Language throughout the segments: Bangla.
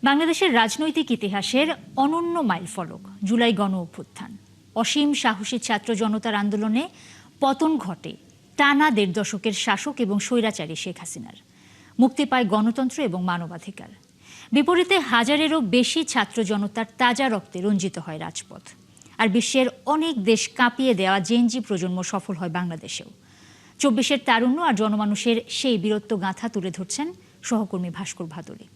বাংলাদেশের রাজনৈতিক ইতিহাসের অনন্য মাইলফলক জুলাই গণ অভ্যুত্থান। অসীম সাহসী ছাত্র জনতার আন্দোলনে পতন ঘটে টানা ১.৫ দশকের শাসক এবং স্বৈরাচারী শেখ হাসিনার। মুক্তি পায় গণতন্ত্র এবং মানবাধিকার। বিপরীতে হাজারেরও বেশি ছাত্র জনতার তাজা রক্তে রঞ্জিত হয় রাজপথ। আর বিশ্বের অনেক দেশ কাঁপিয়ে দেওয়া জেনজি প্রজন্ম সফল হয় বাংলাদেশেও। ২৪-এর তারুণ্য আর জনমানুষের সেই বীরত্ব গাঁথা তুলে ধরছেন সহকর্মী ভাস্কর ভাদুরী।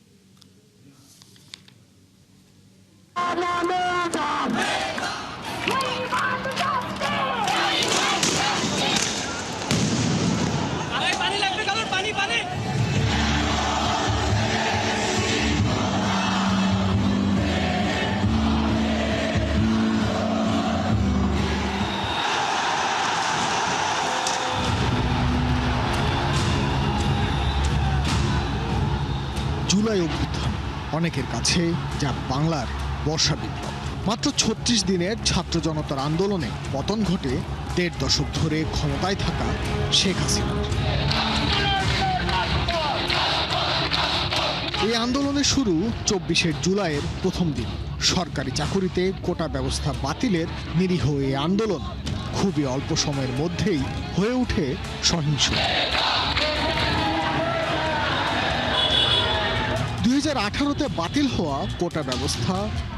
জুলাই অভ্যুত্থান অনেকের কাছে যা বাংলার বর্ষা বিপ্লব। মাত্র ৩৬ দিনের ছাত্র জনতার আন্দোলনে পতন ঘটে ১.৫ দশক ধরে ক্ষমতায় থাকা শেখ হাসিনার। এই আন্দোলনের শুরু ২৪শে জুলাইয়ের প্রথম দিন। সরকারি চাকুরিতে কোটা ব্যবস্থা বাতিলের নিরীহ এই আন্দোলন খুবই অল্প সময়ের মধ্যেই হয়ে ওঠে সহিংস। ২০১৮-তে বাতিল হওয়া কোটা ব্যবস্থা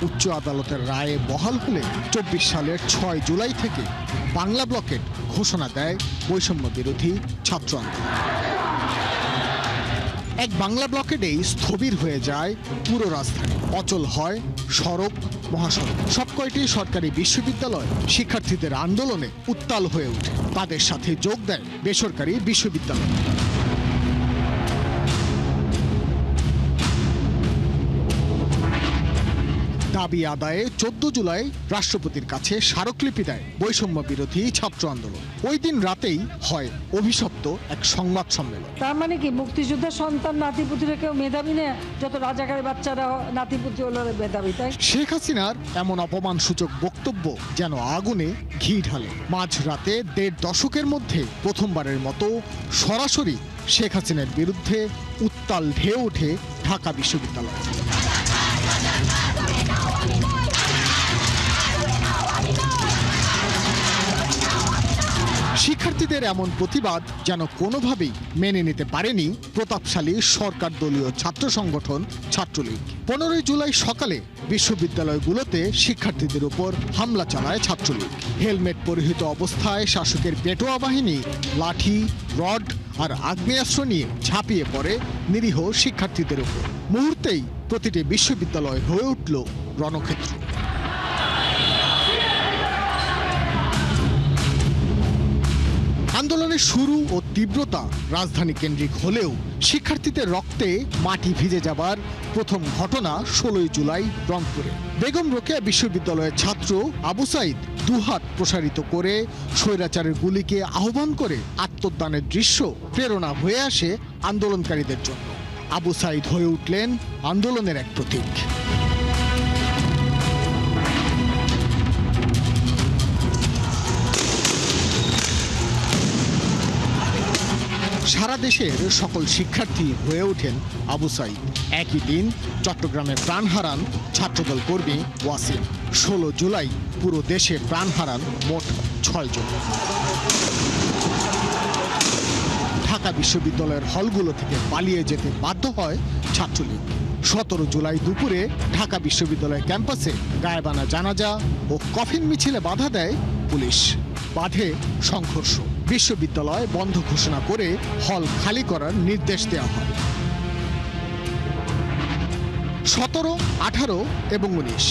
উচ্চ আদালতের রায়ে বহাল হলে ২৪ সালের ৬ জুলাই থেকে বাংলা ব্লকেট ঘোষণা দেয় বৈষম্য বিরোধী ছাত্র আন্দোলন। এক বাংলা ব্লকেটেই স্থবির হয়ে যায় পুরো রাজধানী, অচল হয় সড়ক মহাসড়ক। সব কয়টি সরকারি বিশ্ববিদ্যালয় শিক্ষার্থীদের আন্দোলনে উত্তাল হয়ে ওঠে। তাদের সাথে যোগ দেয় বেসরকারি বিশ্ববিদ্যালয়। দাবি আদায়ে ১৪ জুলাই রাষ্ট্রপতির কাছে স্মারকলিপি দেয় বৈষম্য বিরোধী ছাত্র আন্দোলন। ওই দিন রাতেই হয় অভিশপ্ত এক সংবাদ সম্মেলন। তার মানে কি মুক্তিযোদ্ধার সন্তান নাতিপুতিরা কেউ মেধাবী না? যত রাজাকারের বাচ্চারা নাতিপুতি হলো মেধাবী, তাই? শেখ হাসিনার এমন অপমানসূচক বক্তব্য যেন আগুনে ঘি ঢালে। মাঝরাতে ১.৫ দশকের মধ্যে প্রথমবারের মতো সরাসরি শেখ হাসিনার বিরুদ্ধে উত্তাল ঢেউ ওঠে ঢাকা বিশ্ববিদ্যালয়। শিক্ষার্থীদের এমন প্রতিবাদ যেন কোনোভাবেই মেনে নিতে পারেনি প্রতাপশালী সরকার দলীয় ছাত্র সংগঠন ছাত্রলীগ। ১৫ জুলাই সকালে বিশ্ববিদ্যালয়গুলোতে শিক্ষার্থীদের উপর হামলা চালায় ছাত্রলীগ। হেলমেট পরিহিত অবস্থায় শাসকের পেটোয়া বাহিনী লাঠি, রড আর আগ্নেয়াস্ত্র নিয়ে ঝাঁপিয়ে পড়ে নিরীহ শিক্ষার্থীদের উপর। মুহূর্তেই প্রতিটি বিশ্ববিদ্যালয় হয়ে উঠল রণক্ষেত্র। আন্দোলনের শুরু ও তীব্রতা রাজধানী কেন্দ্রিক হলেও শিক্ষার্থীদের রক্তে মাটি ভিজে যাবার প্রথম ঘটনা ১৬ জুলাই রংপুরে। বেগম রোকেয়া বিশ্ববিদ্যালয়ের ছাত্র আবু সাইদ দুহাত প্রসারিত করে স্বৈরাচারের গুলিকে আহ্বান করে আত্মদানের দৃশ্য প্রেরণা হয়ে আসে আন্দোলনকারীদের জন্য। আবু সাইদ হয়ে উঠলেন আন্দোলনের এক প্রতীক। সারা দেশের সকল শিক্ষার্থী হয়ে ওঠেন আবু সাইদ। একই দিন চট্টগ্রামে প্রাণ হারান ছাত্রদল কর্মী ওয়াসিম। ১৬ জুলাই পুরো দেশে প্রাণ হারান মোট ৬ জন। ঢাকা বিশ্ববিদ্যালয়ের হলগুলো থেকে পালিয়ে যেতে বাধ্য হয় ছাত্রলীগ। ১৭ জুলাই দুপুরে ঢাকা বিশ্ববিদ্যালয় ক্যাম্পাসে গায়েবানা জানাজা ও কফিন মিছিলে বাধা দেয় পুলিশ। বাধে সংঘর্ষ। বিশ্ববিদ্যালয় বন্ধ ঘোষণা করে হল খালি করার নির্দেশ দেওয়া হয়। ১৭, ১৮ এবং ১৯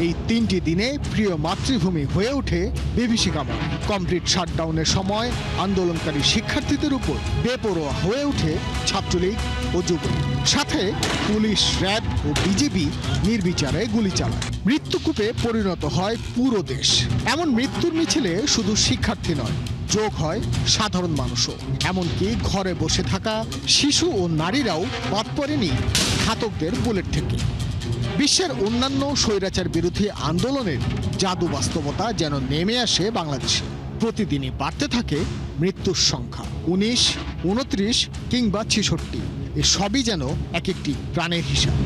এই ৩টি দিনে প্রিয় মাতৃভূমি হয়ে ওঠে বিভীষিকাময়। কমপ্লিট শাটডাউনের সময় আন্দোলনকারী শিক্ষার্থীদের উপর বেপরোয়া হয়ে ওঠে ছাত্রলীগ ও যুবলীগ। সাথে পুলিশ, র্যাব ও বিজিবি নির্বিচারে গুলি চালায়। মৃত্যুকূপে পরিণত হয় পুরো দেশ। এমন মৃত্যুর মিছিলে শুধু শিক্ষার্থী নয়, যোগ হয় সাধারণ মানুষও। এমনকি ঘরে বসে থাকা শিশু ও নারীরাও বাদ পড়েনি ঘাতকদের বুলেট থেকে। বিশ্বের অন্যান্য স্বৈরাচার বিরোধী আন্দোলনের জাদু বাস্তবতা যেন নেমে আসে বাংলাদেশে। প্রতিদিনই বাড়তে থাকে মৃত্যুর সংখ্যা। ১৯, ২৯ কিংবা ৬৬, এ সবই যেন এক একটি প্রাণের হিসাব।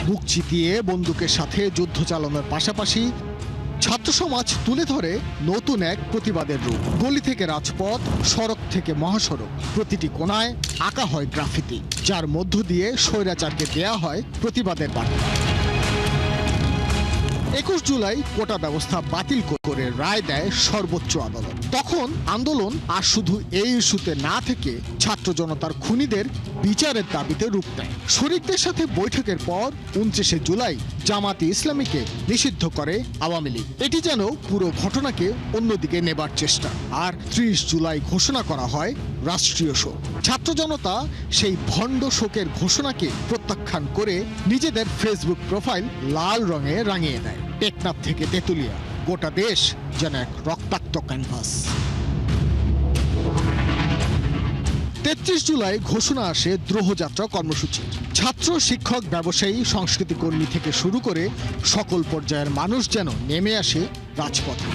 বুক চিতিয়ে বন্দুকের সাথে যুদ্ধ চালানোর পাশাপাশি ছাত্র সমাজ তুলে ধরে নতুন এক প্রতিবাদের রূপ। গলি থেকে রাজপথ, সড়ক থেকে মহাসড়ক, প্রতিটি কোণায় আঁকা হয় গ্রাফিতি, যার মধ্য দিয়ে স্বৈরাচারকে দেয়া হয় প্রতিবাদের বার্তা। 21 জুলাই কোটা ব্যবস্থা বাতিল করে রায় দেয় সর্বোচ্চ আদালত। তখন আন্দোলন আর শুধু এই ইস্যুতে না থেকে ছাত্র জনতার খুনিদের বিচারের দাবিতে রূপ নেয়। শরিকদের সাথে বৈঠকের পর 29 জুলাই জামাতে ইসলামীকে নিষিদ্ধ করে আওয়ামী লীগ। এটি যেন পুরো ঘটনাকে অন্যদিকে নেবার চেষ্টা। আর 30 জুলাই ঘোষণা করা হয় রাষ্ট্রীয় শোক। ছাত্র জনতা সেই ভণ্ড শোকের ঘোষণাকে প্রত্যাখ্যান করে নিজেদের ফেসবুক প্রোফাইল লাল রঙে রাঙিয়ে দেয়। টেকনাফ থেকে তেতুলিয়া গোটা দেশ যেন এক রক্তাক্ত ক্যানভাস। 33 জুলাই ঘোষণা আসে দ্রোহযাত্রা কর্মসূচি। ছাত্র, শিক্ষক, ব্যবসায়ী, সংস্কৃতি কর্মী থেকে শুরু করে সকল পর্যায়ের মানুষ যেন নেমে আসে রাজপথে।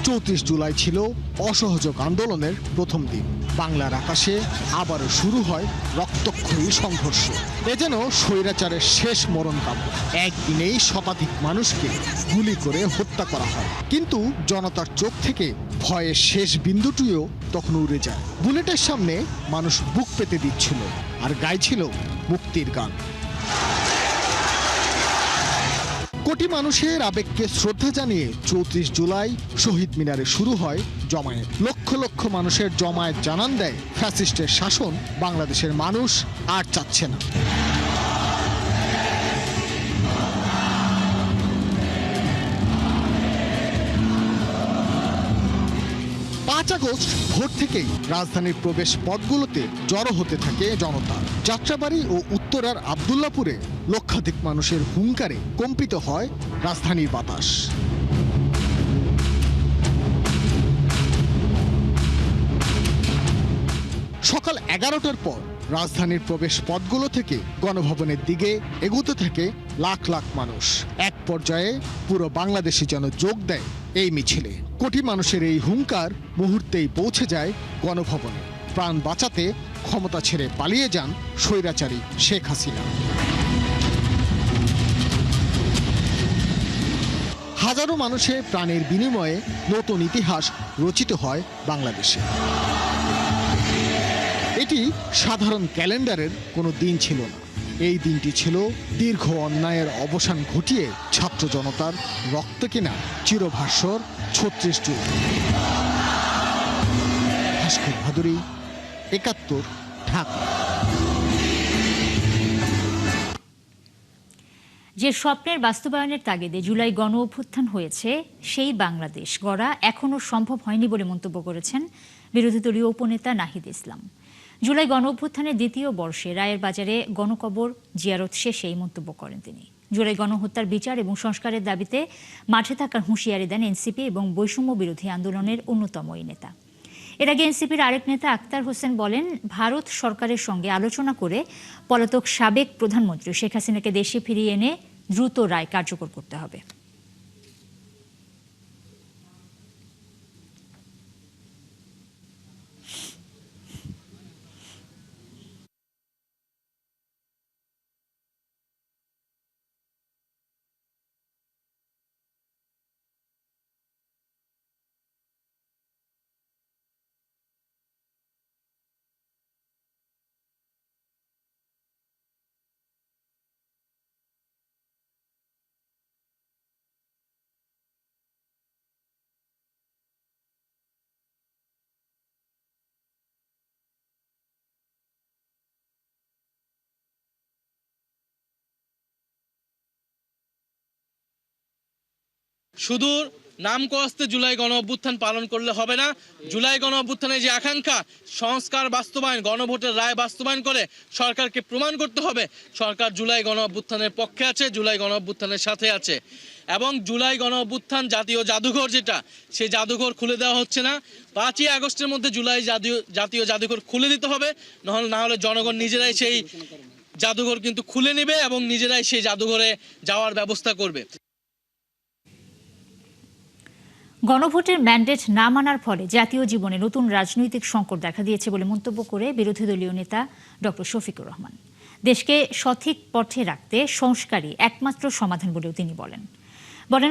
34 জুলাই ছিল অসহযোগ আন্দোলনের প্রথম দিন। বাংলার আকাশে আবারও শুরু হয় রক্তক্ষয়ী সংঘর্ষ। এ যেন স্বৈরাচারের শেষ মরণ কাম্য। একদিনেই শতাধিক মানুষকে গুলি করে হত্যা করা হয়। কিন্তু জনতার চোখ থেকে ভয়ের শেষ বিন্দুটিও তখন উড়ে যায়। বুলেটের সামনে মানুষ বুক পেতে দিচ্ছিল আর গাইছিল মুক্তির গান। কোটি মানুষের আবেগকে শ্রদ্ধা জানিয়ে 34 জুলাই শহীদ মিনারে শুরু হয় জমায়েত। লক্ষ লক্ষ মানুষের জমায়েত জানান দেয় ফ্যাসিস্টের শাসন বাংলাদেশের মানুষ আর চাচ্ছে না। 5 আগস্ট ভোর থেকেই রাজধানীর প্রবেশ পথগুলোতে জড়ো হতে থাকে জনতা। যাত্রাবাড়ি ও উত্তরার আব্দুল্লাপুরে লক্ষাধিক মানুষের হুঙ্কারে কম্পিত হয় রাজধানীর বাতাস। সকাল 11টার পর রাজধানীর প্রবেশ পথগুলো থেকে গণভবনের দিকে এগোতে থাকে লাখ লাখ মানুষ। এক পর্যায়ে পুরো বাংলাদেশে যেন যোগ দেয় এই মিছিলে। কোটি মানুষের এই হুঙ্কার মুহূর্তেই পৌঁছে যায় গণভবনে। প্রাণ বাঁচাতে ক্ষমতা ছেড়ে পালিয়ে যান স্বৈরাচারী শেখ হাসিনা। হাজারো মানুষের প্রাণের বিনিময়ে নতুন ইতিহাস রচিত হয় বাংলাদেশে। এটি সাধারণ ক্যালেন্ডারের কোনো দিন ছিল না। এই দিনটি ছিল দীর্ঘ অন্যায়ের অবসান ঘটিয়ে ছাত্র জনতার রক্ত কিনা চিরভাস্বর 36 জুলাই। ভাস্কর ভাদুরী, 71, ঢাকা। যে স্বপ্নের বাস্তবায়নের তাগিদে জুলাই গণ অভ্যুত্থান হয়েছে, সেই বাংলাদেশ গড়া এখনও সম্ভব হয়নি বলে মন্তব্য করেছেন বিরোধী দলীয় উপনেতা নাহিদ ইসলাম। জুলাই গণ অভ্যুত্থানের দ্বিতীয় বর্ষে রায়ের বাজারে গণকবর জিয়ারত শেষে এই মন্তব্য করেন তিনি। জুলাই গণহত্যার বিচার এবং সংস্কারের দাবিতে মাঠে থাকার হুঁশিয়ারি দেন এনসিপি এবং বৈষম্য বিরোধী আন্দোলনের অন্যতম এই নেতা। এর আগে এনসিপির আরেক নেতা আক্তার হোসেন বলেন, ভারত সরকারের সঙ্গে আলোচনা করে পলাতক সাবেক প্রধানমন্ত্রী শেখ হাসিনাকে দেশে ফিরিয়ে এনে দ্রুত রায় কার্যকর করতে হবে। শুধু নাম কস্তে জুলাই গণ অভ্যুত্থান পালন করলে হবে না। জুলাই গণ অভ্যুত্থানের যে আকাঙ্ক্ষা, সংস্কার বাস্তবায়ন, গণভোটের রায় বাস্তবায়ন করে সরকারকে প্রমাণ করতে হবে সরকার জুলাই গণ অভ্যুত্থানের পক্ষে আছে, জুলাই গণ অভ্যুত্থানের সাথে আছে। এবং জুলাই গণ অভ্যুত্থান জাতীয় জাদুঘর, যেটা সেই জাদুঘর খুলে দেওয়া হচ্ছে না। 5ই আগস্টের মধ্যে জুলাই জাতীয় জাদুঘর খুলে দিতে হবে, না হলে জনগণ নিজেরাই সেই জাদুঘর কিন্তু খুলে নেবে এবং নিজেরাই সেই জাদুঘরে যাওয়ার ব্যবস্থা করবে। গণভোটের ম্যান্ডেট না মানার ফলে জাতীয় জীবনে নতুন রাজনৈতিক সংকট দেখা দিয়েছে বলে মন্তব্য করে বিরোধী দলীয় নেতা ডক্টর শফিকুর রহমান। দেশকে সঠিক পথে রাখতে সংস্কারই একমাত্র সমাধান বলেও তিনি বলেন।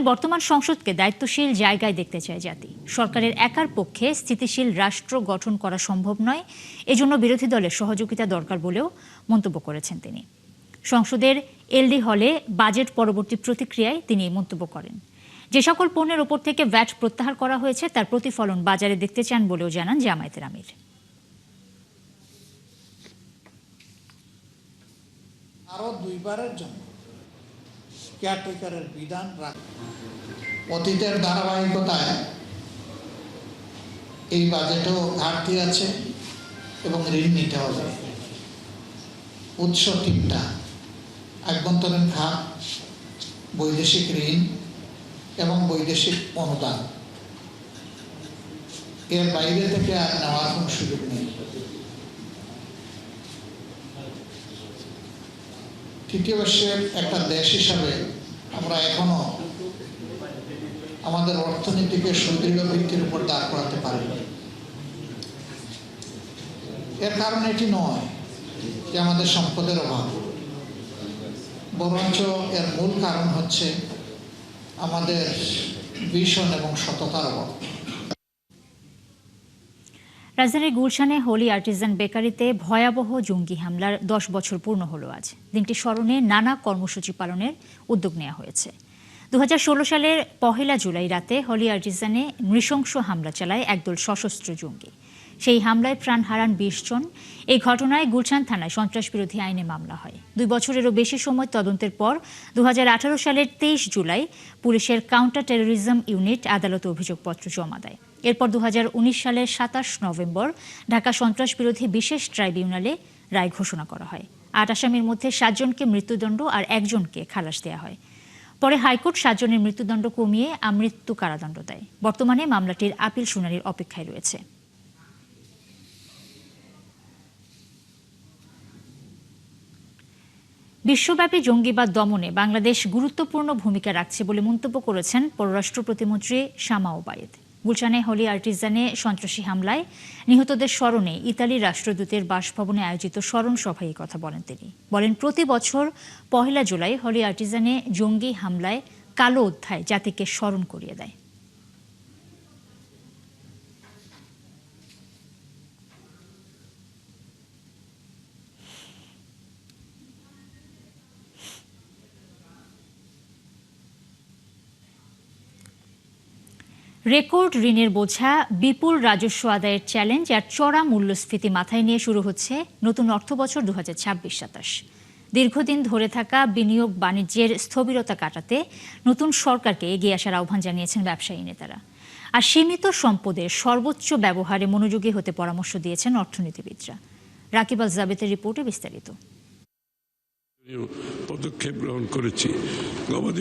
বর্তমান সংসদকে দায়িত্বশীল জায়গায় দেখতে চায় জাতি। সরকারের একার পক্ষে স্থিতিশীল রাষ্ট্র গঠন করা সম্ভব নয়, এজন্য বিরোধী দলের সহযোগিতা দরকার বলেও মন্তব্য করেছেন তিনি। সংসদের এলডি হলে বাজেট পরবর্তী প্রতিক্রিয়ায় তিনি মন্তব্য করেন। যে সকল পণ্যের ওপর থেকে ভ্যাট প্রত্যাহার করা হয়েছে তার প্রতিফলন বাজারে দেখতে চান বলেও জানান জামায়াতের আমির। আরো দুইবারের জন্য কেয়ারটেকারের বিধান অতীতের ধারাবাহিকতায় এই বাজেটেও ঘাটতি আছে এবং ঋণ নিতে হবে। উৎস তিনটা: আভ্যন্তরীণ খাত, বৈদেশিক ঋণ এবং বৈদেশিক অনুদান। এর বাইরে থেকে আর নেওয়ার কোনো সুযোগ নেই। তৃতীয় বিশ্বের একটা দেশ হিসাবে আমরা এখনো আমাদের অর্থনীতিকে সুদৃঢ় ভিত্তির উপর দাঁড় করাতে পারিনি। এর কারণ এটি নয় যে আমাদের সম্পদের অভাব, বরঞ্চ এর মূল কারণ হচ্ছে আমাদের ভিশন এবং সততার অভাব। রাজধানীর গুলশানে হোলি আর্টিজান বেকারিতে ভয়াবহ জঙ্গি হামলার 10 বছর পূর্ণ হলো আজ। দিনটি স্মরণে নানা কর্মসূচি পালনের উদ্যোগ নেওয়া হয়েছে। 2016 সালের 1 জুলাই রাতে হোলি আর্টিজানে নৃশংস হামলা চালায় একদল সশস্ত্র জঙ্গি। সেই হামলায় প্রাণ হারান 20 জন। এই ঘটনায় গুলশান থানায় সন্ত্রাস বিরোধী আইনে মামলা হয়। 2 বছরেরও বেশি সময় তদন্তের পর 2018 সালের 23 জুলাই পুলিশের কাউন্টার টেরোরিজম ইউনিট আদালতে অভিযোগপত্র জমা দেয়। এরপর 2019 সালের 27 নভেম্বর ঢাকা সন্ত্রাস বিরোধী বিশেষ ট্রাইব্যুনালে রায় ঘোষণা করা হয়। 8 আসামির মধ্যে 7 জনকে মৃত্যুদণ্ড আর 1 জনকে খালাস দেওয়া হয়। পরে হাইকোর্ট 7 জনের মৃত্যুদণ্ড কমিয়ে আমৃত্যু কারাদণ্ড দেয়। বর্তমানে মামলাটির আপিল শুনানির অপেক্ষায় রয়েছে। বিশ্বব্যাপী জঙ্গিবাদ দমনে বাংলাদেশ গুরুত্বপূর্ণ ভূমিকা রাখছে বলে মন্তব্য করেছেন পররাষ্ট্র প্রতিমন্ত্রী শামা ওবায়েদ। গুলশানে হোলি আর্টিজানে সন্ত্রাসী হামলায় নিহতদের স্মরণে ইতালির রাষ্ট্রদূতের বাসভবনে আয়োজিত স্মরণ সভায় এই কথা বলেন তিনি। বলেন, প্রতি বছর 1 জুলাই হোলি আর্টিজানে জঙ্গি হামলায় কালো অধ্যায় জাতিকে স্মরণ করিয়ে দেয়। রেকর্ড ঋণের বোঝা, বিপুল রাজস্ব আদায়ের চ্যালেঞ্জ আর চড়া মূল্যস্ফীতি মাথায় নিয়ে শুরু হচ্ছে নতুন অর্থবছর 2026-27। দীর্ঘদিন ধরে থাকা বিনিয়োগ বাণিজ্যের স্থবিরতা কাটাতে নতুন সরকারকে এগিয়ে আসার আহ্বান জানিয়েছেন ব্যবসায়ী নেতারা। আর সীমিত সম্পদের সর্বোচ্চ ব্যবহারে মনোযোগী হতে পরামর্শ দিয়েছেন অর্থনীতিবিদরা। রাকিব আল জাবেতের রিপোর্টে বিস্তারিত। পদক্ষেপ গ্রহণ করেছি।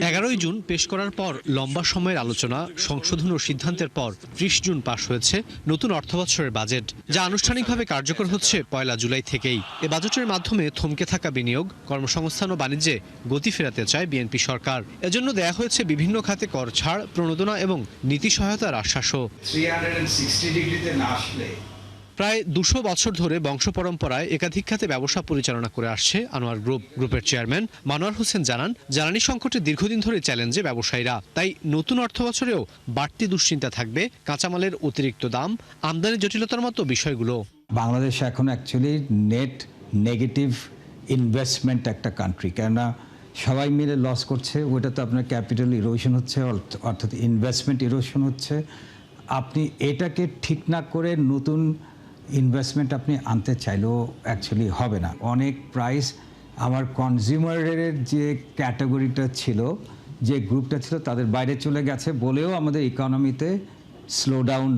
11 জুন পেশ করার পর লম্বা সময়ের আলোচনা, সংশোধন ও সিদ্ধান্তের পর 30 জুন পাশ হয়েছে নতুন অর্থবছরের বাজেট, যা আনুষ্ঠানিকভাবে কার্যকর হচ্ছে 1 জুলাই থেকেই। এ বাজেটের মাধ্যমে থমকে থাকা বিনিয়োগ, কর্মসংস্থান ও বাণিজ্যে গতি ফেরাতে চায় বিএনপি সরকার। এজন্য দেয়া হয়েছে বিভিন্ন খাতে কর ছাড়, প্রণোদনা এবং নীতি সহায়তার আশ্বাসও। 360 ডিগ্রিতে না আসলে প্রায় 200 বছর ধরে বংশ পরম্পরায় একাধিক খাতে ব্যবসা পরিচালনা করে আসছে আনোয়ার গ্রুপের চেয়ারম্যান মানোয়ার হোসেন জানান, জ্বালানি সংকটে দীর্ঘদিন ধরে চ্যালেঞ্জে ব্যবসায়ীরা। তাই নতুন অর্থবছরেও বাড়তি দুশ্চিন্তা থাকবে কাঁচামালের অতিরিক্ত দাম, আমদানি জটিলতার মতো বিষয়গুলো। বাংলাদেশ এখন অ্যাকচুয়ালি নেট নেগেটিভ ইনভেস্টমেন্ট একটা কান্ট্রি, কেননা সবাই মিলে লস করছে। ওটা তো আপনার ক্যাপিটাল ইরোশন হচ্ছে, অর্থাৎ ইনভেস্টমেন্ট ইরোশন হচ্ছে। আপনি এটাকে ঠিক না করে নতুন ইনভেস্টমেন্ট আপনি আনতে চাইলেও অ্যাকচুয়ালি হবে না। অনেক প্রাইস আমার কনজিউমারের যে ক্যাটাগরিটা ছিল, যে গ্রুপটা ছিল, তাদের বাইরে চলে গেছে বলেও আমাদের ইকোনমিতে স্লোডাউন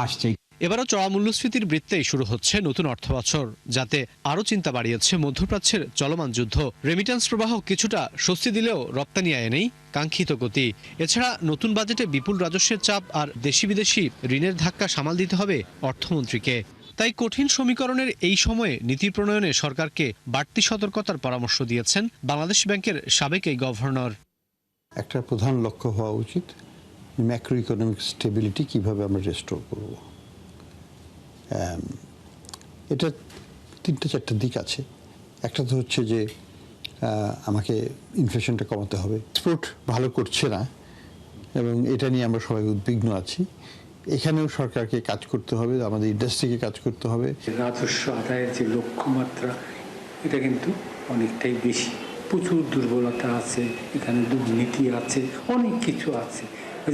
আসছে। এবারও চড়া মূল্যস্ফীতির বৃত্তেই শুরু হচ্ছে নতুন অর্থবছর, যাতে আরও চিন্তা বাড়িয়েছে মধ্যপ্রাচ্যের চলমান যুদ্ধ। রেমিট্যান্স প্রবাহ কিছুটা স্বস্তি দিলেও রপ্তানি আয়ে নেই কাঙ্ক্ষিত গতি। এছাড়া নতুন বাজেটে বিপুল রাজস্বের চাপ আর দেশি বিদেশি ঋণের ধাক্কা সামাল দিতে হবে অর্থমন্ত্রীকে। তাই কঠিন সমীকরণের এই সময়ে নীতি প্রণয়নে সরকারকে বাড়তি সতর্কতার পরামর্শ দিয়েছেন বাংলাদেশ ব্যাংকের সাবেক এই গভর্নর। একটা প্রধান লক্ষ্য হওয়া উচিত ম্যাক্রো ইকোনমিক স্টেবিলিটি কীভাবে আমরা রেস্টোর করব। এটা 3-4টা দিক আছে। একটা তো হচ্ছে যে আমাকে ইনফ্লেশনটা কমাতে হবে। এক্সপোর্ট ভালো করছে না এবং এটা নিয়ে আমরা সবাই উদ্বিগ্ন আছি। এখানেও সরকারকে কাজ করতে হবে, আমাদের ইন্ডাস্ট্রিকে কাজ করতে হবে। রাজস্ব আদায়ের যে লক্ষ্যমাত্রা এটা কিন্তু অনেকটাই বেশি, প্রচুর দুর্বলতা আছে, এখানে দুর্নীতি আছে, অনেক কিছু আছে।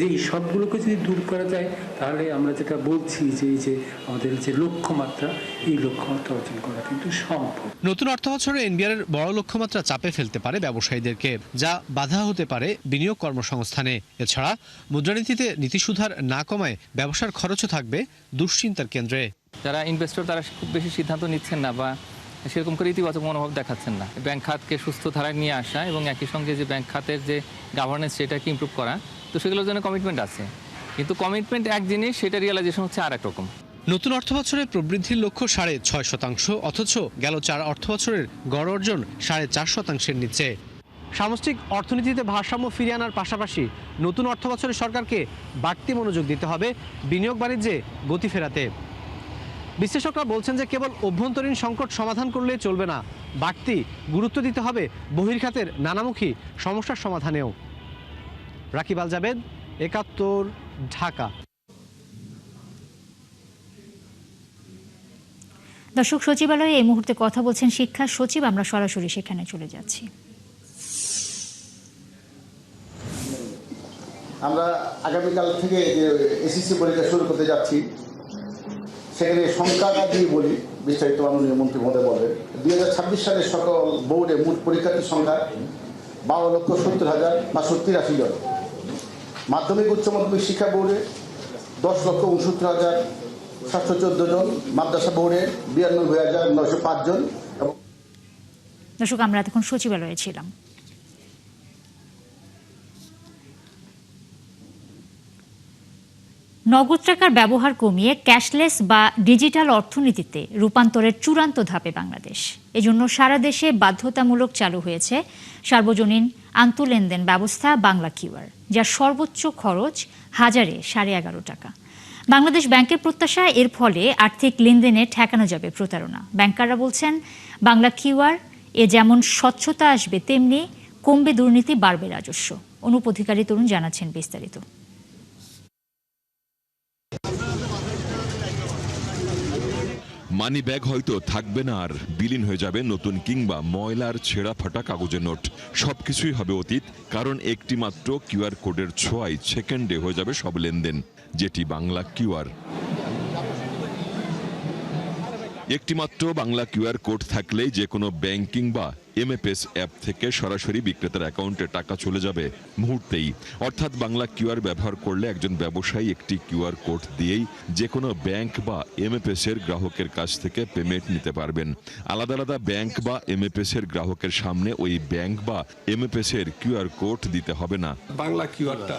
যে এই সবগুলোকে যদি দূর করা যায় তাহলে আমরা যেটা বলছি যে এই যে আমাদের যে লক্ষ্যমাত্রা, এই লক্ষ্যমাত্রা অর্জন করা কিন্তু সম্ভব। নতুন অর্থ বছরে এনবিআর এর বড় লক্ষ্যমাত্রা চাপে ফেলতে পারে ব্যবসায়ীদেরকে, যা বাধা হতে পারে বিনিয়োগ কর্মসংস্থানে। এছাড়া মুদ্রানীতিতে নীতি সুধার না কমায় ব্যবসার খরচও থাকবে দুশ্চিন্তার কেন্দ্রে। যারা ইনভেস্টর তারা খুব বেশি সিদ্ধান্ত নিচ্ছেন না বা সেরকম করে ইতিবাচক মনোভাব দেখাচ্ছেন না। ব্যাংক খাতকে সুস্থ ধারায় নিয়ে আসা এবং একই সঙ্গে যে ব্যাংক খাতের যে গভর্নেন্স সেটাকে ইমপ্রুভ করা, তো সেগুলোর জন্য কমিটমেন্ট আছে, কিন্তু কমিটমেন্ট এক জিনিস, সেটা রিয়েলাইজেশন হচ্ছে আর এক রকম। নতুন অর্থ বছরে প্রবৃদ্ধির লক্ষ্য 6.5%, অথচ গেল 4 অর্থ বছরের গড় অর্জন 4.5%-এর নিচে। সামষ্টিক অর্থনীতিতে ভারসাম্য ফিরিয়ে আনার পাশাপাশি নতুন অর্থ বছরে সরকারকে বাড়তি মনোযোগ দিতে হবে বিনিয়োগ বাণিজ্যে গতি ফেরাতে। বিশ্লেষকরা বলছেন যে কেবল অভ্যন্তরীণ সংকট সমাধান করলে চলবে না, বাড়তি গুরুত্ব দিতে হবে বহির্খাতের নানামুখী সমস্যার সমাধানেও। রাকিব আল জাবেদ, ৭১, ঢাকা। দর্শক, সচিবালয়ে এই মুহূর্তে কথা বলছেন শিক্ষা সচিব। আমরা সরাসরি সেখানে চলে যাচ্ছি। আমরা আগামীকাল থেকে যে এসএসসি পরীক্ষা শুরু করতে যাচ্ছি, সেখানে সংখ্যাটা দিয়ে বলি, বিস্তারিত মাননীয় মন্ত্রী মহোদয় বলবেন। 2026 সালের সকল বোর্ডে মোট পরীক্ষার্থীর সংখ্যা 12,70,583 জন। মাধ্যমিক উচ্চ মাধ্যমিক শিক্ষা বোর্ডে 10,69,714 জন, মাদ্রাসা বোর্ডে 92,905 জন। দর্শক, আমরা এতক্ষণ সচিবালয়ে ছিলাম। নগদ টাকার ব্যবহার কমিয়ে ক্যাশলেস বা ডিজিটাল অর্থনীতিতে রূপান্তরের চূড়ান্ত ধাপে বাংলাদেশ। এজন্য সারা দেশে বাধ্যতামূলক চালু হয়েছে সার্বজনীন আন্তঃলেনদেন ব্যবস্থা বাংলা কিউআর, যার সর্বোচ্চ খরচ 1111 টাকা। বাংলাদেশ ব্যাংকের প্রত্যাশা, এর ফলে আর্থিক লেনদেনে ঠেকানো যাবে প্রতারণা। ব্যাংকাররা বলছেন, বাংলা কিউআর এ যেমন স্বচ্ছতা আসবে, তেমনি কমবে দুর্নীতি, বাড়বে রাজস্ব। অনুপ অধিকারী তরুণ জানাচ্ছেন বিস্তারিত। মানি ব্যাগ হয়তো থাকবে না আর, বিলীন হয়ে যাবে নতুন কিংবা ময়লার ছেঁড়া ফাটা কাগজের নোট। সবকিছুই হবে অতীত, কারণ একটি মাত্র কিউআর কোডের ছোঁয়ায় সেকেন্ডে হয়ে যাবে সব লেনদেন, যেটি বাংলা কিউআর। একটি মাত্র বাংলা কিউআর কোড থাকলেই যে কোনো ব্যাংকিং বা এমএপএস অ্যাপ থেকে সরাসরি বিক্রেতার অ্যাকাউন্টে টাকা চলে যাবে মুহূর্তেই। অর্থাৎ বাংলা কিউআর ব্যবহার করলে একজন ব্যবসায়ী একটি কিউআর কোড দিয়েই যে কোনো ব্যাংক বা এমএপএস এর গ্রাহকের কাছ থেকে পেমেন্ট নিতে পারবেন। আলাদা আলাদা ব্যাংক বা এমএপএস এর গ্রাহকের সামনে ওই ব্যাংক বা এমএপএস এর কিউআর কোড দিতে হবে না। বাংলা কিউআরটা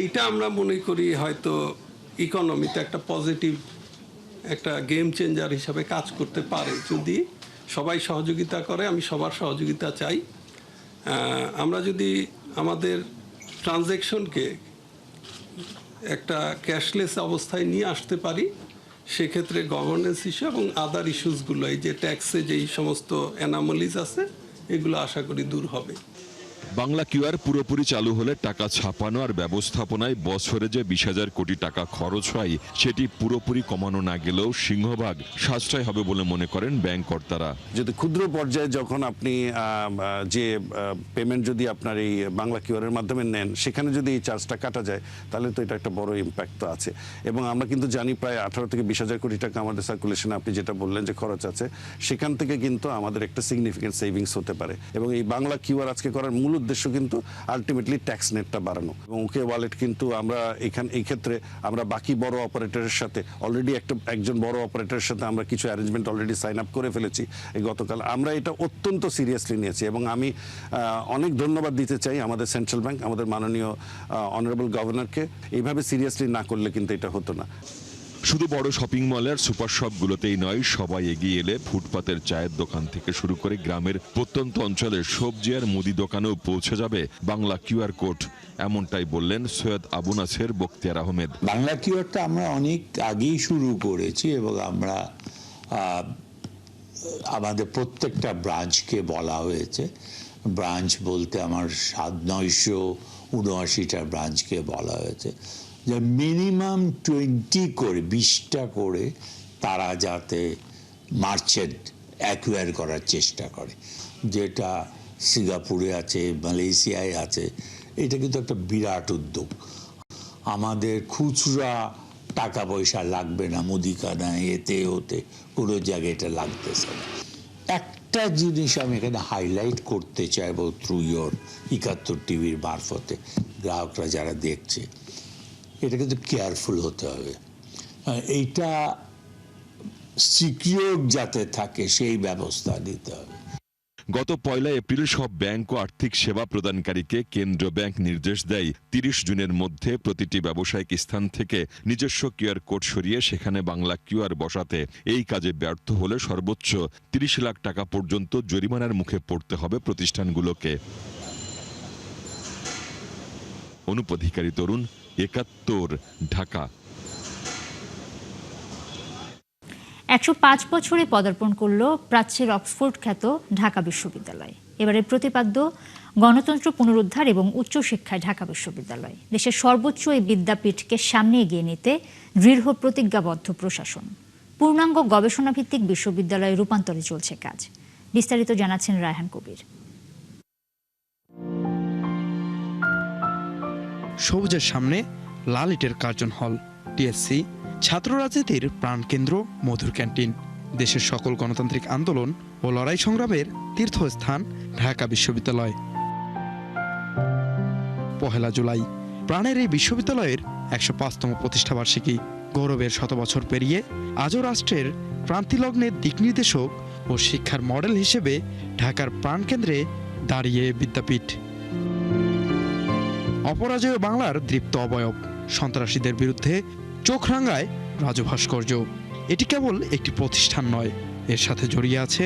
এইটা আমরা মনে করি হয়তো ইকোনমিতে একটা পজিটিভ, একটা গেম চেঞ্জার হিসাবে কাজ করতে পারে যদি সবাই সহযোগিতা করে। আমি সবার সহযোগিতা চাই। আমরা যদি আমাদের ট্রানজ্যাকশনকে একটা ক্যাশলেস অবস্থায় নিয়ে আসতে পারি, সেক্ষেত্রে গভর্নেন্স ইস্যু এবং আদার ইস্যুসগুলো, এই যে ট্যাক্সে যেই সমস্ত অ্যানামলিজ আছে, এগুলো আশা করি দূর হবে। বাংলা কিউআর পুরোপুরি চালু হলে টাকা ছাপানো আর ব্যবস্থাপনায় বছরে যে 20,000 কোটি টাকা খরচ হয়, সেটি পুরোপুরি কমানো না গেলেও সিংহভাগ সাশ্রয় হবে বলে মনে করেন ব্যাংক কর্তারা। যদি ক্ষুদ্র পর্যায়ে যখন আপনি যে পেমেন্ট যদি আপনার এই বাংলা কিউআরের মাধ্যমে নেন, সেখানে যদি এই চার্জটা কাটা যায়, তাহলে তো এটা একটা বড় ইম্প্যাক্ট তো আছে। এবং আমরা কিন্তু জানি প্রায় 18 থেকে 20,000 কোটি টাকা আমাদের সার্কুলেশনে, আপনি যেটা বললেন যে খরচ আছে, সেখান থেকে কিন্তু আমাদের একটা সিগনিফিকেন্ট সেভিংস হতে পারে। এবং এই বাংলা কিউআর আজকে করার মূল উদ্দেশ্য কিন্তু আলটিমেটলি ট্যাক্স নেটটা বাড়ানো। এবং ওকে ওয়ালেট কিন্তু আমরা এই ক্ষেত্রে আমরা বাকি বড় অপারেটরের সাথে অলরেডি একজন বড় অপারেটরের সাথে আমরা কিছু অ্যারেঞ্জমেন্ট অলরেডি সাইন আপ করে ফেলেছি গতকাল। আমরা এটা অত্যন্ত সিরিয়াসলি নিয়েছি এবং আমি অনেক ধন্যবাদ দিতে চাই আমাদের সেন্ট্রাল ব্যাংক, আমাদের মাননীয় অনারেবল গভর্নরকে। এইভাবে সিরিয়াসলি না করলে কিন্তু এটা হতো না। শুধু বড় শপিং মলের সুপার শপগুলোতেই নয়, সবাই এগিয়ে এলে ফুটপাতের চায়ের দোকান থেকে শুরু করে গ্রামের প্রত্যন্ত অঞ্চলের সবজি আর মুদি দোকানেও পৌঁছে যাবে বাংলা কিউআর কোড। এমনটাই বললেন সৈয়দ আবু নাসের বখতিয়ার আহমেদ। বাংলা কিউআরটা আমরা অনেক আগেই শুরু করেছি এবং আমরা আমাদের প্রত্যেকটা ব্রাঞ্চকে বলা হয়েছে, ব্রাঞ্চ বলতে আমার 979টা ব্রাঞ্চকে বলা হয়েছে যে মিনিমাম 20টা করে তারা যাতে মার্চেন্ট অ্যাকুয়ার করার চেষ্টা করে, যেটা সিঙ্গাপুরে আছে, মালয়েশিয়ায় আছে। এটা কিন্তু একটা বিরাট উদ্যোগ। আমাদের খুচরা টাকা পয়সা লাগবে না, মুদিখানায় এতে ওতে কোনো জায়গায় এটা লাগতেছে না। একটা জিনিস আমি এখানে হাইলাইট করতে চাইব থ্রু ইয়োর 71 টিভির মারফতে, গ্রাহকরা যারা দেখছে, এটা কিন্তু কেয়ারফুল হতে হবে। এইটা সিকিউর যাতে থাকে সেই ব্যবস্থা নিতে হবে। গত 1 এপ্রিল সব ব্যাংক ও আর্থিক সেবা প্রদানকারীকে কেন্দ্রীয় ব্যাংক নির্দেশ দেয় 30 জুনের মধ্যে প্রতিটি ব্যবসায়িক স্থান থেকে নিজস্ব কিউআর কোড সরিয়ে সেখানে বাংলা কিউআর বসাতে। এই কাজে ব্যর্থ হলে সর্বোচ্চ 30 লাখ টাকা পর্যন্ত জরিমানার মুখে পড়তে হবে প্রতিষ্ঠানগুলোকে। অনুপ অধিকারী, তরুণ, 71, ঢাকা। 105 বছরে পদার্পণ করল প্রাচ্যের অক্সফোর্ড খ্যাত ঢাকা বিশ্ববিদ্যালয়। এবারের প্রতিপাদ্য গণতন্ত্র পুনরুদ্ধার এবং উচ্চশিক্ষায় ঢাকা বিশ্ববিদ্যালয়। দেশের সর্বোচ্চ এই বিদ্যাপীঠকে সামনে এগিয়ে নিতে দৃঢ় প্রতিজ্ঞাবদ্ধ প্রশাসন। পূর্ণাঙ্গ গবেষণাভিত্তিক বিশ্ববিদ্যালয়ে রূপান্তরে চলছে কাজ। বিস্তারিত জানাচ্ছেন রায়হান কবির। সবুজের সামনে লাল ইটের কার্জন হল, টিএসসি, ছাত্র রাজনীতির প্রাণকেন্দ্র, মধুর ক্যান্টিন, দেশের সকল গণতান্ত্রিক আন্দোলন ও লড়াই সংগ্রামের তীর্থস্থান ঢাকা বিশ্ববিদ্যালয়। 1 জুলাই প্রাণের এই বিশ্ববিদ্যালয়ের 105তম প্রতিষ্ঠাবার্ষিকী। গৌরবের 100 বছর পেরিয়ে আজও রাষ্ট্রের প্রান্তিলগ্নের দিক নির্দেশক ও শিক্ষার মডেল হিসেবে ঢাকার প্রাণকেন্দ্রে দাঁড়িয়ে বিদ্যাপীঠ। অপরাজেয় বাংলার দৃপ্ত অবয়ব, সন্ত্রাসীদের বিরুদ্ধে চোখ রাঙায় রাজু ভাস্কর্য। এটি কেবল একটি প্রতিষ্ঠান নয়, এর সাথে জড়িয়ে আছে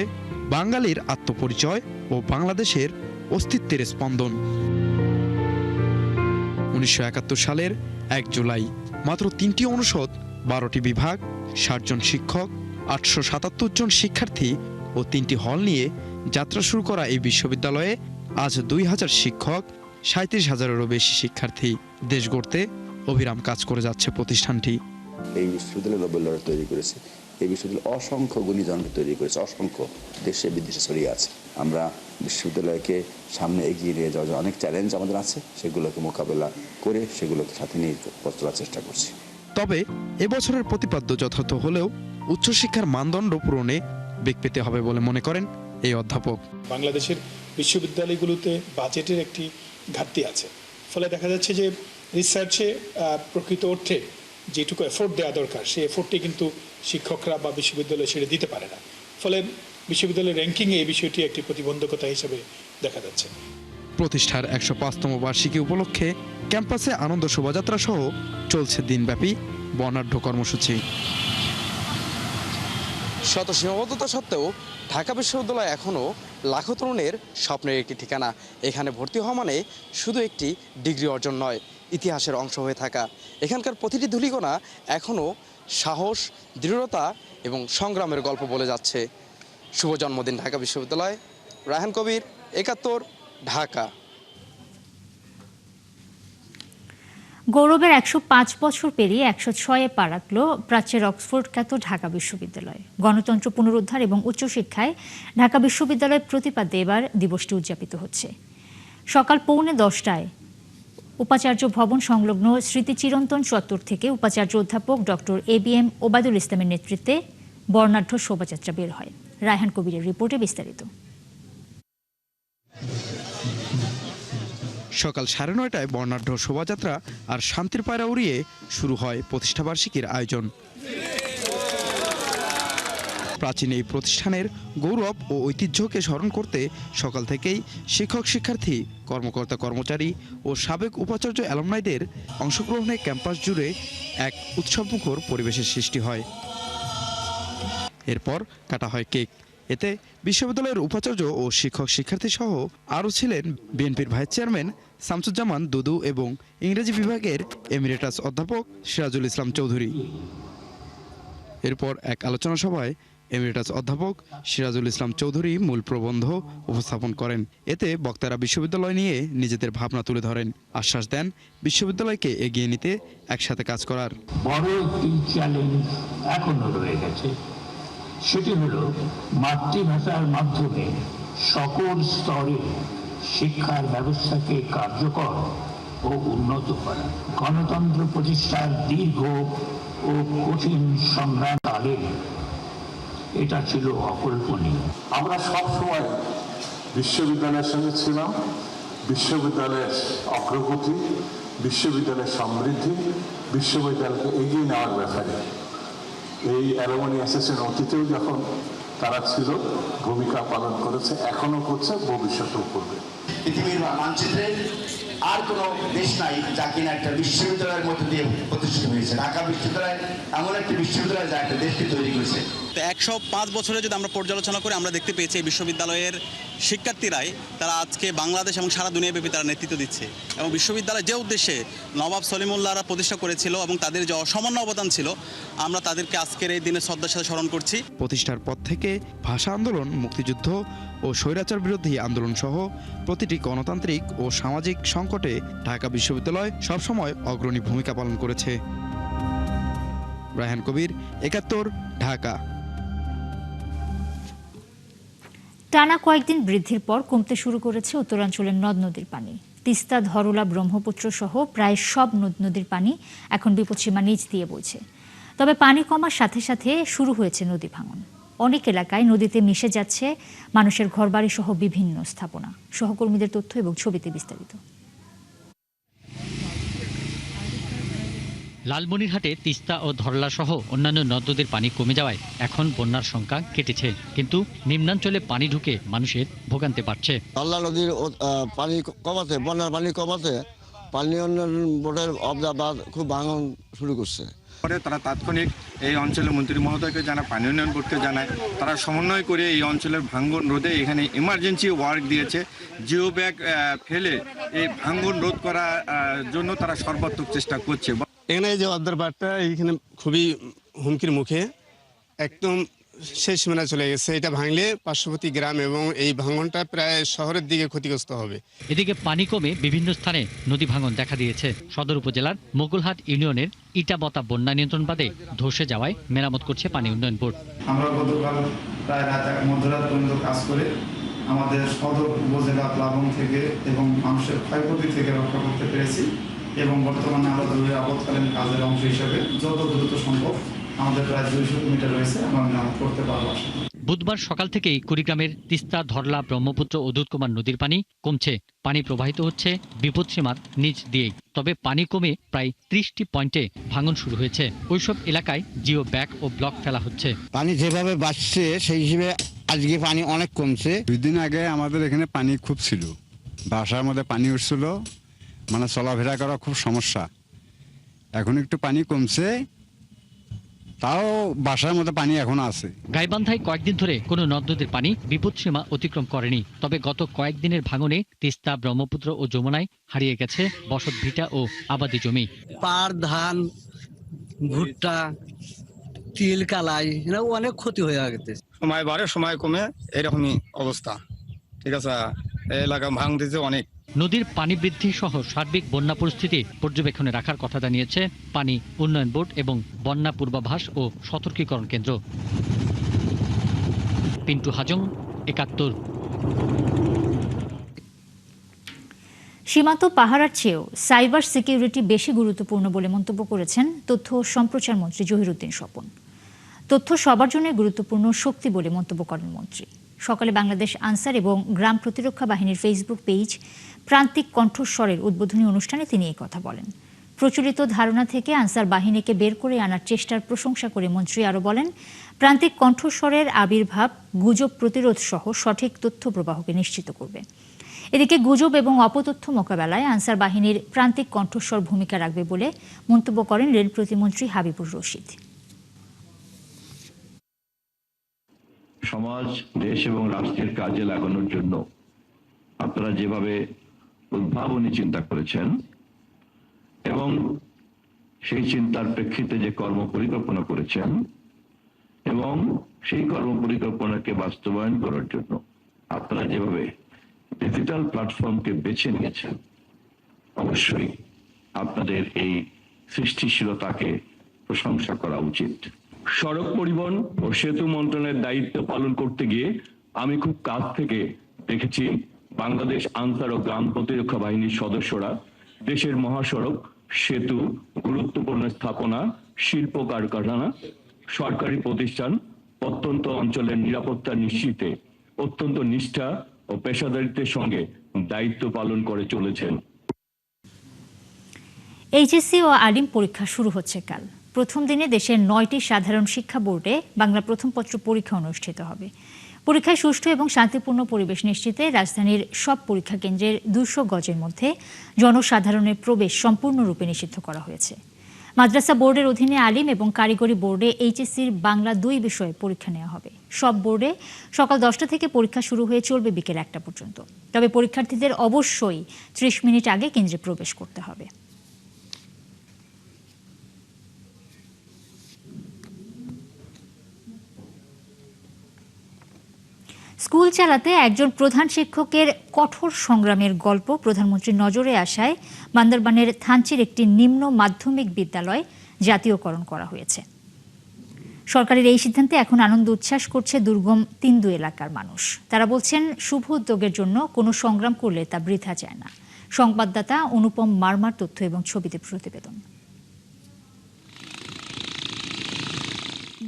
বাঙালির আত্মপরিচয় ও বাংলাদেশের অস্তিত্বের স্পন্দন। 1971 সালের 1 জুলাই মাত্র 3টি অনুষদ, 12টি বিভাগ, 60 জন শিক্ষক, 877 জন শিক্ষার্থী ও 3টি হল নিয়ে যাত্রা শুরু করা এই বিশ্ববিদ্যালয়ে আজ 2000 শিক্ষক, 37,000-এরও বেশি শিক্ষার্থী। দেশ গড়তে অবিরাম কাজ করে যাচ্ছে প্রতিষ্ঠানটি। এই বিশ্ববিদ্যালয় নোবেল লরেট তৈরি করেছে, এই বিশ্ববিদ্যালয় অসংখ্য গুণীজনকে তৈরি করেছে, অসংখ্য দেশে বিদেশে ছড়িয়ে আছে। আমরা বিশ্ববিদ্যালয়কে সামনে এগিয়ে নিয়ে যাওয়ার অনেক চ্যালেঞ্জ আমাদের আছে, সেগুলোকে মোকাবেলা করে সেগুলোকে সাথে নিয়ে চলার চেষ্টা করছি। তবে এবছরের প্রতিপাদ্য যথার্থ হলেও উচ্চশিক্ষার মানদণ্ড পূরণে বেগ পেতে হবে বলে মনে করেন এই অধ্যাপক। বাংলাদেশের বিশ্ববিদ্যালয়গুলোতে বাজেটের একটি ঘাটতি আছে, ফলে দেখা যাচ্ছে যে রিসার্চে প্রকৃত অর্থে যেটুকু এফোর্ট দেওয়া দরকার সেই এফোর্টটি কিন্তু শিক্ষকরা বা বিশ্ববিদ্যালয় ছেড়ে দিতে পারে না। ফলে বিশ্ববিদ্যালয়ের র্যাঙ্কিংয়ে এই বিষয়টি একটি প্রতিবন্ধকতা হিসেবে দেখা যাচ্ছে। প্রতিষ্ঠার 105তম বার্ষিকী উপলক্ষে ক্যাম্পাসে আনন্দ শোভাযাত্রা সহ চলছে দিনব্যাপী বর্ণাঢ্য কর্মসূচি। শত সীমাবদ্ধতা সত্ত্বেও ঢাকা বিশ্ববিদ্যালয় এখনও লাখো তরুণের স্বপ্নের একটি ঠিকানা। এখানে ভর্তি হওয়া মানে শুধু একটি ডিগ্রি অর্জন নয়, ইতিহাসের অংশ হয়ে থাকা। এখানকার প্রতিটি ধূলিকণা এখনও সাহস, দৃঢ়তা এবং সংগ্রামের গল্প বলে যাচ্ছে। শুভ জন্মদিন ঢাকা বিশ্ববিদ্যালয়। রায়হান কবির, 71, ঢাকা। গৌরবের 105 বছর পেরিয়ে 106-এ পা রাখল প্রাচ্যের অক্সফোর্ড খ্যাত ঢাকা বিশ্ববিদ্যালয়। গণতন্ত্র পুনরুদ্ধার এবং উচ্চশিক্ষায় ঢাকা বিশ্ববিদ্যালয়ের প্রতিপাদ্যে এবার দিবসটি উদযাপিত হচ্ছে। সকাল 9:45টায় উপাচার্য ভবন সংলগ্ন স্মৃতি চিরন্তন চত্বর থেকে উপাচার্য অধ্যাপক ডক্টর ABM ওবায়দুল ইসলামের নেতৃত্বে বর্ণাঢ্য শোভাযাত্রা বের হয়। রায়হান কবিরের রিপোর্টে বিস্তারিত। সকাল 9:30টায় বর্ণাঢ্য শোভাযাত্রা আর শান্তির পায়রা উড়িয়ে শুরু হয় প্রতিষ্ঠাবার্ষিকীর আয়োজন। প্রাচীন এই প্রতিষ্ঠানের গৌরব ও ঐতিহ্যকে স্মরণ করতে সকাল থেকেই শিক্ষক শিক্ষার্থী কর্মকর্তা কর্মচারী ও সাবেক উপাচার্য অ্যালুমনাইদের অংশগ্রহণে ক্যাম্পাস জুড়ে এক উৎসবমুখর পরিবেশের সৃষ্টি হয়। এরপর কাটা হয় কেক। এতে বিশ্ববিদ্যালয়ের উপাচার্য ও শিক্ষক শিক্ষার্থী সহ আরও ছিলেন বিএনপির ভাইস চেয়ারম্যান শামসুজ্জামান দুদু এবং ইংরেজি বিভাগের এমিরেটাস অধ্যাপক সিরাজুল ইসলাম চৌধুরী। এরপর এক আলোচনা সভায় এমিরেটাস অধ্যাপক সিরাজুল ইসলাম চৌধুরী মূল প্রবন্ধ উপস্থাপন করেন। এতে বক্তারা বিশ্ববিদ্যালয় নিয়ে নিজেদের ভাবনা তুলে ধরেন, আশ্বাস দেন বিশ্ববিদ্যালয়কে এগিয়ে নিতে একসাথে কাজ করার। বড় একটি চ্যালেঞ্জ এখনো রয়ে গেছে, সেটি হলো মাতৃভাষার মাধ্যমে সকল স্তরে শিক্ষার ব্যবস্থাকে কার্যকর ও উন্নত করা। গণতন্ত্র প্রতিষ্ঠার দীর্ঘ ও কঠিন সংগ্রাম কালে এটা ছিল অকল্পনীয়। আমরা সবসময় বিশ্ববিদ্যালয়ের সঙ্গে ছিলাম, বিশ্ববিদ্যালয়ের অগ্রগতি, বিশ্ববিদ্যালয়ের সমৃদ্ধি, বিশ্ববিদ্যালয়কে এগিয়ে নেওয়ার ব্যাপারে এই অ্যালুমনি অ্যাসোসিয়েশন অতীতেও যখন তারা ছিল ভূমিকা পালন করেছে, এখনো করছে, ভবিষ্যতেও করবে। পৃথিবীর মানচিত্রে আর কোনো দেশ নাই যা কিনা একটা বিশ্ববিদ্যালয়ের মধ্যে দিয়ে প্রতিষ্ঠিত হয়েছে। ঢাকা বিশ্ববিদ্যালয় এমন একটি বিশ্ববিদ্যালয় যা একটা দেশকে তৈরি করেছে। 105 বছরে যদি আমরা পর্যালোচনা করে আমরা দেখতে পেয়েছি এই বিশ্ববিদ্যালয়ের শিক্ষার্থীরাই তারা আজকে বাংলাদেশ এবং সারা দুনিয়াব্যাপী তারা নেতৃত্ব দিচ্ছে এবং বিশ্ববিদ্যালয় যে উদ্দেশ্যে নবাব সলিমুল্লাহরা প্রতিষ্ঠা করেছিল এবং তাদের যে অসামান্য অবদান ছিল আমরা তাদেরকে আজকের এই দিনে শ্রদ্ধার সাথে স্মরণ করছি। প্রতিষ্ঠার পর থেকে ভাষা আন্দোলন, মুক্তিযুদ্ধ ও স্বৈরাচার বিরোধী আন্দোলন সহ প্রতিটি গণতান্ত্রিক ও সামাজিক সংকটে ঢাকা বিশ্ববিদ্যালয় সবসময় অগ্রণী ভূমিকা পালন করেছে। রায়হান কবির, ৭১, ঢাকা। টানা কয়েকদিন বৃদ্ধির পর কমতে শুরু করেছে উত্তরাঞ্চলের নদ নদীর পানি। তিস্তা, ধরলা, ব্রহ্মপুত্র সহ প্রায় সব নদ নদীর পানি এখন বিপদসীমা নিচ দিয়ে বইছে। তবে পানি কমার সাথে সাথে শুরু হয়েছে নদী ভাঙন। অনেক এলাকায় নদীতে মিশে যাচ্ছে মানুষের ঘরবাড়ি সহ বিভিন্ন স্থাপনা। সহকর্মীদের তথ্য এবং ছবিতে বিস্তারিত। লালমনিরহাটে তিস্তা ও ধরলা সহ অন্যান্য নদ নদীর পানি কমে যাওয়ায় এখন বন্যার শঙ্কা কেটেছে, কিন্তু নিম্নাঞ্চলে পানি ঢুকে মানুষের ভোগান্তি বাড়ছে। ধরলা নদীর পানি কমাতে, বন্যার পানি কমাতে পানি উন্নয়ন বোর্ডের অবজারভার খুব ভাঙন শুরু করছে। পরে তারা তাৎক্ষণিক এই অঞ্চলের মন্ত্রী মহোদয়কে জানায়, পানি উন্নয়ন বোর্ডকে জানায়। তারা সমন্বয় করে এই অঞ্চলের ভাঙ্গন রোধে এখানে ইমার্জেন্সি ওয়ার্ক দিয়েছে। জিও ব্যাগ ফেলে এই ভাঙ্গন রোধ করার জন্য তারা সর্বাত্মক চেষ্টা করছে। এখানে যে অর্ধেরবারটা এইখানে খুবই হুমকির মুখে, একদম শেষ সীমানায় চলে গেছে। এটা ভাঙলে পার্শ্ববর্তী গ্রাম এবং এই ভাঙনটা প্রায় শহরের দিকে ক্ষতিগ্রস্ত হবে। এদিকে পানি কমে বিভিন্ন স্থানে নদী ভাঙন দেখা দিয়েছে। সদর উপজেলার মোগলহাট ইউনিয়নের ইটাবতা বন্যা নিয়ন্ত্রণ বাঁধে ধসে যাওয়ায় মেরামত করছে পানি উন্নয়ন বোর্ড। আমরা গতকাল প্রায় মধ্যরাত পর্যন্ত কাজ করে আমাদের সদর উপজেলা প্লাবন থেকে এবং মানুষের ক্ষয়ক্ষতি থেকে রক্ষা করতে পেরেছি এবং বর্তমানে আমরা আপদকালীন কাজের অংশ হিসেবে যত দ্রুত সম্ভব আমাদের প্রায় 200 মিটার রয়েছে আমরা মেরামত করতে পারবো। বুধবার সকাল থেকেই কুড়িগ্রামের তিস্তা, ধরলা, ব্রহ্মপুত্র ও দুধকুমার নদীর পানি কমছে। পানি প্রবাহিত হচ্ছে বিপদসীমার নিচ দিয়েই। তবে পানি কমে প্রায় 30টি পয়েন্টে ভাঙন শুরু হয়েছে। ওইসব এলাকায় জিও ব্যাগ ও ব্লক ফেলা হচ্ছে। পানি যেভাবে বাড়ছে সেই হিসেবে আজকে পানি অনেক কমছে। 2 দিন আগে আমাদের এখানে পানি খুব ছিল, বাসার মধ্যে পানি উঠছিল, মানে চলাফেরা করা খুব সমস্যা। এখন একটু পানি কমছে, তাও বাসার মধ্যে পানি এখনো আছে। গাইবান্ধায় কয়েকদিন ধরে কোনো নদ নদীর পানি বিপদসীমা অতিক্রম করেনি। তবে গত কয়েকদিনের ভাঙনে তিস্তা, ব্রহ্মপুত্র ও যমুনায় হারিয়ে গেছে বসত ভিটা ও আবাদি জমি। পাট, ধান, ভুট্টা, তিল, কালাই এরা অনেক ক্ষতি হয়ে গেছে। সময় বাড়ে সময় কমে এরকমই অবস্থা। ঠিক আছে, এলাকা ভাঙতেছে অনেক। নদীর পানি বৃদ্ধি সহ সার্বিক বন্যা পরিস্থিতি পর্যবেক্ষণে রাখার কথা জানিয়েছে পানি উন্নয়ন বোর্ড এবং বন্যা পূর্বাভাস ও সতর্কীকরণ কেন্দ্র। পিন্টু হাজং, ৭১। সীমান্ত পাহারার চেয়েও সাইবার সিকিউরিটি বেশি গুরুত্বপূর্ণ বলে মন্তব্য করেছেন তথ্য ও সম্প্রচার মন্ত্রী জহিরুদ্দিন স্বপন। তথ্য সবার জন্য গুরুত্বপূর্ণ শক্তি বলে মন্তব্য করেন মন্ত্রী। সকালে বাংলাদেশ আনসার এবং গ্রাম প্রতিরক্ষা বাহিনীর ফেসবুক পেজ প্রান্তিক কণ্ঠস্বরের উদ্বোধনী অনুষ্ঠানে তিনি এই কথা বলেন। প্রচলিত ধারণা থেকে আনসার বাহিনীকে বের করে আনার চেষ্টার প্রশংসা করে মন্ত্রী আরও বলেন, প্রান্তিক কণ্ঠস্বরের আবির্ভাব গুজব প্রতিরোধ সহ সঠিক তথ্য প্রবাহকে নিশ্চিত করবে। এদিকে গুজব এবং অপতথ্য মোকাবেলায় আনসার বাহিনীর প্রান্তিক কণ্ঠস্বর ভূমিকা রাখবে বলে মন্তব্য করেন রেল প্রতিমন্ত্রী হাবিবুর রশিদ। সমাজ, দেশ এবং রাষ্ট্রের কাজে লাগানোর জন্য আপনারা যেভাবে উদ্ভাবনী চিন্তা করেছেন এবং সেই চিন্তার প্রেক্ষিতে যে কর্ম পরিকল্পনা করেছেন এবং সেই কর্ম পরিকল্পনাকে বাস্তবায়ন করার জন্য আপনারা যেভাবে ডিজিটাল প্ল্যাটফর্মকে বেছে নিয়েছেন, অবশ্যই আপনাদের এই সৃষ্টিশীলতাকে প্রশংসা করা উচিত। সড়ক পরিবহন ও সেতু মন্ত্রণালয়ের দায়িত্ব পালন করতে গিয়ে আমি খুব কাছ থেকে দেখেছি বাংলাদেশ আনসার ও গ্রাম প্রতিরক্ষা বাহিনীর সদস্যরা দেশের মহাসড়ক, সেতু, গুরুত্বপূর্ণ স্থাপনা, শিল্প কারখানা, সরকারি প্রতিষ্ঠান, প্রত্যন্ত অঞ্চলের নিরাপত্তা নিশ্চিতে অত্যন্ত নিষ্ঠা ও পেশাদারিত্বের সঙ্গে দায়িত্ব পালন করে চলেছেন। এইচএসসি ও আলিম পরীক্ষা শুরু হচ্ছে কাল। প্রথম দিনে দেশের 9টি সাধারণ শিক্ষা বোর্ডে বাংলা প্রথম পত্র পরীক্ষা অনুষ্ঠিত হবে। পরীক্ষায় সুষ্ঠু এবং শান্তিপূর্ণ পরিবেশ নিশ্চিতে রাজধানীর সব পরীক্ষা কেন্দ্রের 200 গজের মধ্যে জনসাধারণের প্রবেশ সম্পূর্ণরূপে নিষিদ্ধ করা হয়েছে। মাদ্রাসা বোর্ডের অধীনে আলিম এবং কারিগরি বোর্ডে এইচএসসির বাংলা 2 বিষয়ে পরীক্ষা নেওয়া হবে। সব বোর্ডে সকাল 10টা থেকে পরীক্ষা শুরু হয়ে চলবে বিকেল 1টা পর্যন্ত। তবে পরীক্ষার্থীদের অবশ্যই 30 মিনিট আগে কেন্দ্রে প্রবেশ করতে হবে। স্কুল চালাতে একজন প্রধান শিক্ষকের কঠোর সংগ্রামের গল্প প্রধানমন্ত্রীর নজরে আসায় বান্দরবানের থানচির একটি নিম্ন মাধ্যমিক বিদ্যালয় জাতীয়করণ করা হয়েছে। সরকারের এই সিদ্ধান্তে এখন আনন্দ উচ্ছ্বাস করছে দুর্গম তিন্দু এলাকার মানুষ। তারা বলছেন, শুভ উদ্যোগের জন্য কোনো সংগ্রাম করলে তা বৃথা যায় না। সংবাদদাতা অনুপম মারমার তথ্য এবং ছবিতে প্রতিবেদন।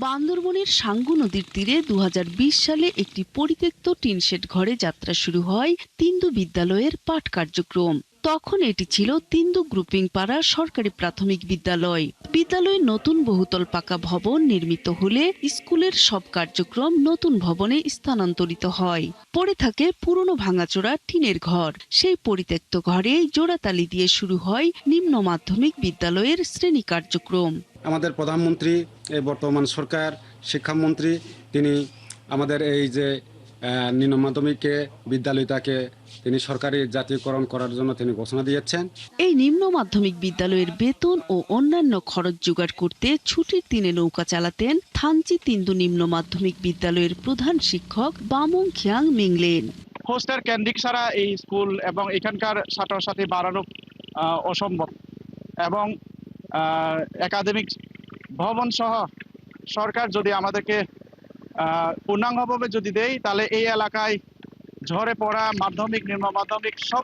বান্দরবনের সাঙ্গু নদীর তীরে 2020 সালে একটি পরিত্যক্ত টিনশেড ঘরে যাত্রা শুরু হয় তিন্দু বিদ্যালয়ের পাঠ কার্যক্রম। তখন এটি ছিল তিন্দু গ্রুপিং পাড়া সরকারি প্রাথমিক বিদ্যালয়। বিদ্যালয়ের নতুন বহুতল পাকা ভবন নির্মিত হলে স্কুলের সব কার্যক্রম নতুন ভবনে স্থানান্তরিত হয়। পড়ে থাকে পুরনো ভাঙাচোরা টিনের ঘর। সেই পরিত্যক্ত ঘরে জোড়াতালি দিয়ে শুরু হয় নিম্ন মাধ্যমিক বিদ্যালয়ের শ্রেণী কার্যক্রম। আমাদের প্রধানমন্ত্রী, এই বর্তমান সরকার শিক্ষামন্ত্রী, তিনি আমাদের এই যে নিম্ন মাধ্যমিকে বিদ্যালয়টাকে তিনি সরকারি জাতীয়করণ করার জন্য তিনি ঘোষণা দিয়েছেন। এই নিম্ন মাধ্যমিক বিদ্যালয়ের বেতন ও অন্যান্য খরচ জোগাড় করতে ছুটির দিনে নৌকা চালাতেন থানচি তিন্দু নিম্ন মাধ্যমিক বিদ্যালয়ের প্রধান শিক্ষক বামুং খিয়াং মিংলেন। হোস্টেল কেন্দ্রিক ছাড়া এই স্কুল এবং এখানকার ছাত্রছাত্রী বাড়ানো অসম্ভব এবং একাডেমিক ভবন সহ সরকার যদি আমাদেরকে পূর্ণাঙ্গভাবে যদি দেয়, তাহলে এই এলাকায় ঝরে পড়া মাধ্যমিক, নিম্ন মাধ্যমিক সব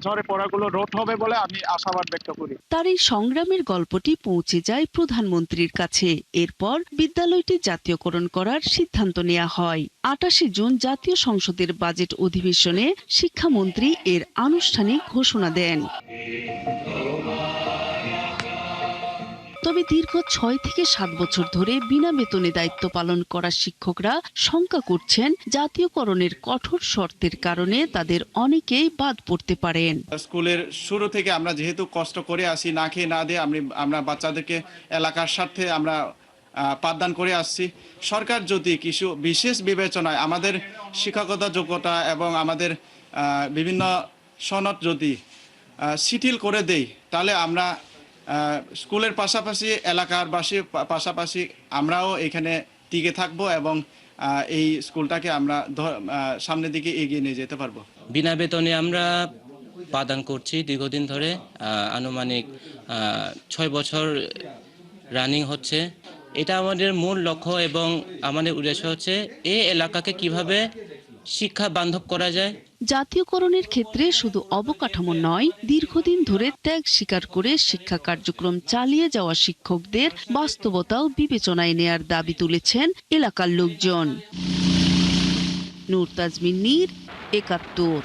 ঝরে পড়াগুলো রোধ হবে বলে আমি আশাবাদ ব্যক্ত করি। তার এই সংগ্রামের গল্পটি পৌঁছে যায় প্রধানমন্ত্রীর কাছে। এরপর বিদ্যালয়টি জাতীয়করণ করার সিদ্ধান্ত নেওয়া হয়। 28 জুন জাতীয় সংসদের বাজেট অধিবেশনে শিক্ষামন্ত্রী এর আনুষ্ঠানিক ঘোষণা দেন। তবে দীর্ঘ 6 থেকে 7 বছর ধরে বিনা বেতনে দায়িত্ব পালন করা শিক্ষকরা শঙ্কা করছেন, জাতীয়করণের কঠোর শর্তের কারণে তাদের অনেকেই বাদ পড়তে পারেন। স্কুলের শুরু থেকে আমরা যেহেতু কষ্ট করে আসি, না খেয়ে না দিয়ে আমরা বাচ্চাদেরকে এলাকার স্বার্থে আমরা পাঠদান করে আসছি। সরকার যদি কিছু বিশেষ বিবেচনায় আমাদের শিক্ষকতা যোগ্যতা এবং আমাদের বিভিন্ন সনদ যদি শিথিল করে দেয়, তাহলে আমরা স্কুলের পাশাপাশি এলাকার পাশাপাশি আমরাও এখানে টিকে থাকবো এবং এই স্কুলটাকে আমরা সামনের দিকে এগিয়ে নিয়ে যেতে পারবো। বিনা বেতনে আমরা পাঠদান করছি দীর্ঘদিন ধরে, আনুমানিক 6 বছর রানিং হচ্ছে। এটা আমাদের মূল লক্ষ্য এবং আমাদের উদ্দেশ্য হচ্ছে এই এলাকাকে কিভাবে শিক্ষা বান্ধব করা যায়। জাতীয়করণের ক্ষেত্রে শুধু অবকাঠামো নয়, দীর্ঘদিন ধরে ত্যাগ স্বীকার করে শিক্ষা কার্যক্রম চালিয়ে যাওয়া শিক্ষকদের বাস্তবতাও বিবেচনায় নেয়ার দাবি তুলেছেন এলাকার লোকজন। নূর তাজমিন নীর, 71।